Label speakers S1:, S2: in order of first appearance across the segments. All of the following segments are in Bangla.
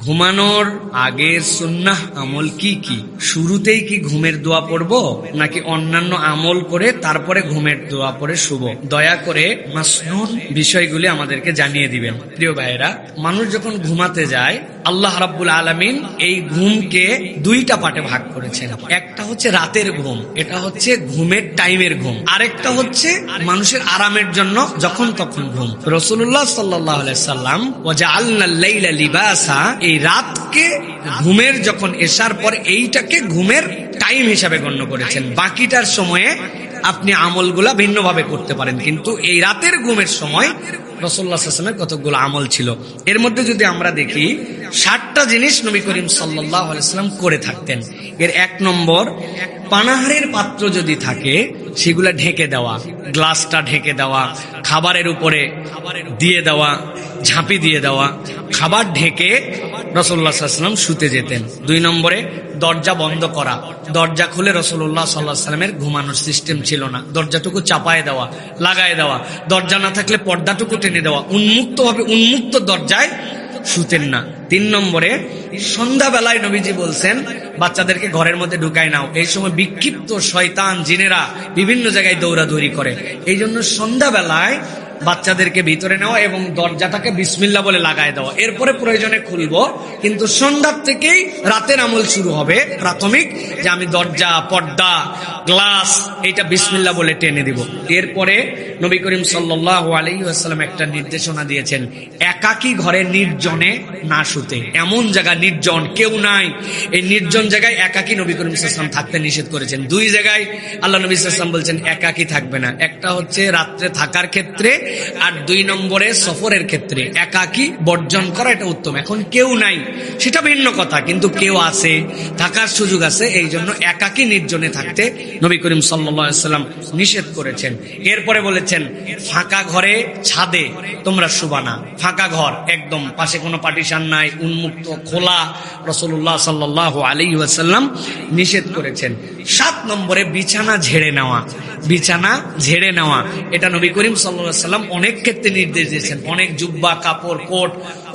S1: ঘুমানোর আগের সুন্নাহ আমল কি কি? শুরুতেই কি ঘুমের দোয়া পড়বো নাকি অন্যান্য আমল করে তারপরে ঘুমের দোয়া পড়ে শুভ? দয়া করে মাসনুন বিষয়গুলি আমাদেরকে জানিয়ে দিবেন। প্রিয় ভাইয়েরা, মানুষ যখন ঘুমাতে যায় আল্লাহ রাব্বুল আলামিন এই ঘুমকে দুইটা পার্টে ভাগ করেছেন। একটা হচ্ছে রাতের ঘুম, এটা হচ্ছে ঘুমের টাইমের ঘুম। আরেকটা হচ্ছে মানুষের আরামের জন্য যখন তখন ঘুম। রাসূলুল্লাহ সাল্লাল্লাহু আলাইহি সাল্লাম ওয়াজআলনাল লাইলা লিবাসা, এই রাতকে ঘুমের যখন এশার পর এইটাকে ঘুমের টাইম হিসাবে গণ্য করেছেন। বাকিটার সময়ে আপনি আমলগুলা ভিন্নভাবে করতে পারেন, কিন্তু এই রাতের ঘুমের সময় রাসূলুল্লাহ সাল্লাল্লাহু আলাইহি ওয়াসাল্লামের কতগুলো আমল ছিল। এর মধ্যে যদি আমরা দেখি 7টা জিনিস নবী করিম সাল্লাল্লাহু আলাইহি ওয়াসাল্লাম করে থাকতেন। এর 1 নম্বর, পানাহারের পাত্র যদি থাকে সেগুলা ঢেকে দেওয়া, গ্লাসটা ঢেকে দেওয়া, খাবারের উপরে দিয়ে দেওয়া, ঝাঁপি দিয়ে দেওয়া, খাবার ঢেকে রাসূলুল্লাহ সাল্লাল্লাহু আলাইহি ওয়াসাল্লাম শুতে যেতেন। 2 নম্বরে, দরজা বন্ধ করা। দরজা খুলে রাসূলুল্লাহ সাল্লাল্লাহু আলাইহি ওয়াসাল্লামের ঘুমানোর সিস্টেম ছিল না। দরজাটুকু চাপায় দেওয়া, লাগায় দেওয়া, দরজা না থাকলে পর্দাটুকু টেনে দেওয়া, উন্মুক্ত দরজায় শুতেন না। 3 নম্বরে, সন্ধ্যাবেলায় নবীজি বলছেন বাচ্চাদেরকে ঘরের মধ্যে ঢুকায় নাও। এই সময় বিক্ষিপ্ত শয়তান জিনেরা বিভিন্ন জায়গায় দৌড়াদৌড়ি করে, এই জন্য সন্ধ্যাবেলায় বাচ্চাদেরকে ভিতরে নেওয়া এবং দরজাটাকে বিসমিল্লাহ বলে লাগায় দেওয়া। এরপরে প্রয়োজনে খুলবো, কিন্তু সন্ধ্যার থেকেই রাতের আমল শুরু হবে প্রাথমিক, যে আমি দরজা, পর্দা, গ্লাস এইটা বিসমিল্লাহ বলে টেনে দিব। এরপরে নবী করিম সাল্লাল্লাহু আলাইহি ওয়াসাল্লাম একটা নির্দেশনা দিয়েছেন, একাকী ঘরে নির্জনে না শুতে। এমন জায়গা নির্জন, কেউ নাই, এই নির্জন জায়গায় একাকী নবী করিম সাল্লাল্লাহু আলাইহি ওয়াসাল্লাম থাকতে নিষেধ করেছেন। 2 জায়গায় আল্লাহ নবী সাল্লাল্লাহু আলাইহি ওয়াসাল্লাম বলছেন একাকী থাকবে না। একটা হচ্ছে রাত্রে থাকার ক্ষেত্রে, আর 2 নম্বরে সফরের ক্ষেত্রে একাকী বর্জন করা, এটা উত্তম। এখন কেউ নাই সেটা ভিন্ন কথা, কিন্তু কেউ আছে, থাকার সুযোগ আছে, এই জন্য একাকী নির্জনে থাকতে নবী করিম সাল্লাল্লাহু আলাইহি ওয়াসাল্লাম নিষেধ করেছেন। এরপরে বলেছেন ফাঁকা ঘরে, ছাদে তোমরা শুবা না। ফাঁকা ঘর একদম, পাশে কোনো পার্টিশন নাই, উন্মুক্ত খোলা, রাসূলুল্লাহ সাল্লাল্লাহু আলাইহি ওয়াসাল্লাম নিষেধ করেছেন। 7 নম্বরে, বিছানা ঝেড়ে নেওয়া। বিছানা ঝেড়ে নেওয়া এটা নবী করিম সাল্লাল্লাহু আলাইহি ওয়াসাল্লাম অনেক ক্ষেত্রে নির্দেশ দিয়েছেন। অনেক জুব্বা, কাপড়, কোট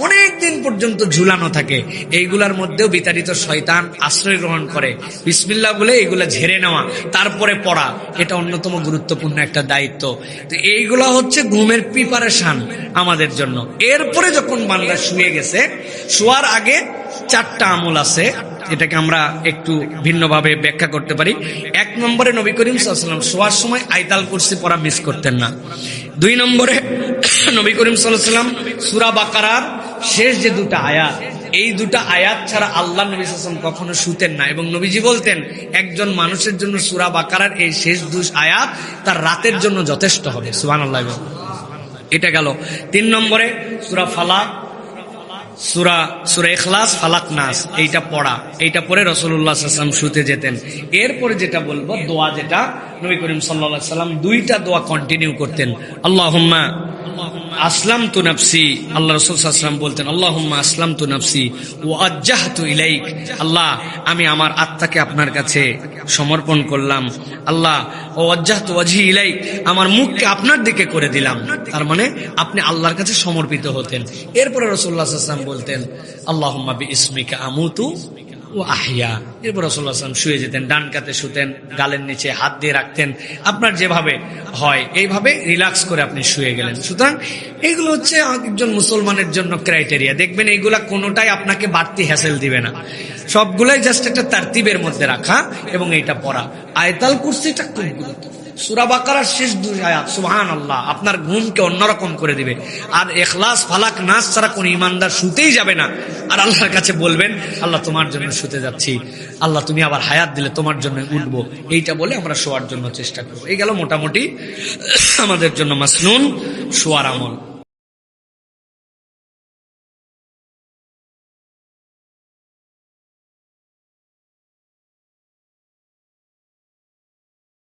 S1: অনেক দিন পর্যন্ত ঝুলানো থাকে, এইগুলার মধ্যেও বিতাড়িত শয়তান আশ্রয় গ্রহণ করে। বিসমিল্লাহ বলে এইগুলা ঝেড়ে নেওয়া, তারপরে পড়া, এটা অন্যতম গুরুত্বপূর্ণ একটা দায়িত্ব। তো এইগুলা হচ্ছে ঘুমের প্রিপারেশন আমাদের জন্য। এরপরে যখন বান্দা শুয়ে গেছে, শোয়ার আগে 4টা আমল আছে, এটাকে আমরা একটু ভিন্নভাবে ব্যাখ্যা করতে পারি। 1 নম্বরে, নবী করিম সাল্লাল্লাহু আলাইহি ওয়াসাল্লাম শোয়ার সময় আয়াতুল কুরসি পড়া মিস করতেন না। 2 নম্বরে, নবী করিম সাল্লাল্লাহু আলাইহি ওয়াসাল্লাম সূরা বাকারার শেষ যে 2টা আয়াত, এই 2টা আয়াত ছাড়া আল্লাহ নবী সাল্লাল্লাহু আলাইহি ওয়াসাল্লাম কখনো শুতেন না। এবং নবীজি বলতেন একজন মানুষের জন্য সূরা বাকারার এই শেষ 2 আয়াত তার রাতের জন্য যথেষ্ট হবে। সুবহানাল্লাহ। এটা গেল। 3 নম্বরে, সূরা ফালাক, সূরা ইখলাস, ফালাক, নাস, এইটা পড়া, এইটা পড়ে রাসূলুল্লাহ সাল্লাল্লাহু আলাইহি ওয়াসাল্লাম শুতে যেতেন। এরপরে যেটা বলবো, দোয়া, যেটা নবী করিম সাল্লাল্লাহু আলাইহি ওয়াসাল্লাম 2টা দোয়া কন্টিনিউ করতেন। আল্লাহুম্মা আসলামতু নাফসি, আল্লাহ রাসূল সাল্লাল্লাহু আলাইহি ওয়াসাল্লাম বলতেন আল্লাহুম্মা আসলামতু নাফসি ওয়া আজ্জাহতু ইলাইক, আল্লাহ আমি আমার আত্মাকে আপনার কাছে সমর্পণ করলাম। আল্লাহ ওয়া আজ্জাহতু ওয়াজহি ইলাইক, আমার মুখকে আপনার দিকে করে দিলাম। তার মানে আপনি আল্লাহর কাছে সমর্পিত হতেন। এরপরে রাসূলুল্লাহ সাল্লাল্লাহু আলাইহি ওয়াসাল্লাম বলতেন আল্লাহুম্মা বিইসমিকা আমুতু ওয়া আহইয়া। এরপর রাসূলুল্লাহ সাল্লাল্লাহু আলাইহি ওয়াসাল্লাম শুয়ে যেতেন, ডান কাতে শুতেন, গালের নিচে হাত দিয়ে রাখতেন, আপনার যেভাবে হয় এইভাবে রিল্যাক্স করে আপনি শুয়ে গেলেন। সুতরাং এইগুলো হচ্ছে একজন মুসলমানের জন্য ক্রাইটেরিয়া। দেখবেন এইগুলা কোনোটাই আপনাকে বাড়তি হ্যাসেল দিবে না, সবগুলাই জাস্ট একটা তারতিবের মধ্যে রাখা এবং এইটা পড়া। আয়াতুল কুরসিটা খুব গুরুত্বপূর্ণ। সূরা বাকারার শেষ 2 আয়াত, সুবহানাল্লাহ, আপনার ঘুমকে অন্যরকম করে দিবে। আর ইখলাস, ফালাক, নাস ছাড়া কোন ইমানদার শুতেই যাবে না। আর আল্লাহর কাছে বলবেন আল্লাহ তোমার জন্য শুতে যাচ্ছি, আল্লাহ তুমি আবার হায়াত দিলে তোমার জন্য উঠবো, এইটা বলে আমরা শোয়ার জন্য চেষ্টা করবো। এই গেল মোটামুটি আমাদের জন্য মাসনুন শোয়ার আমল।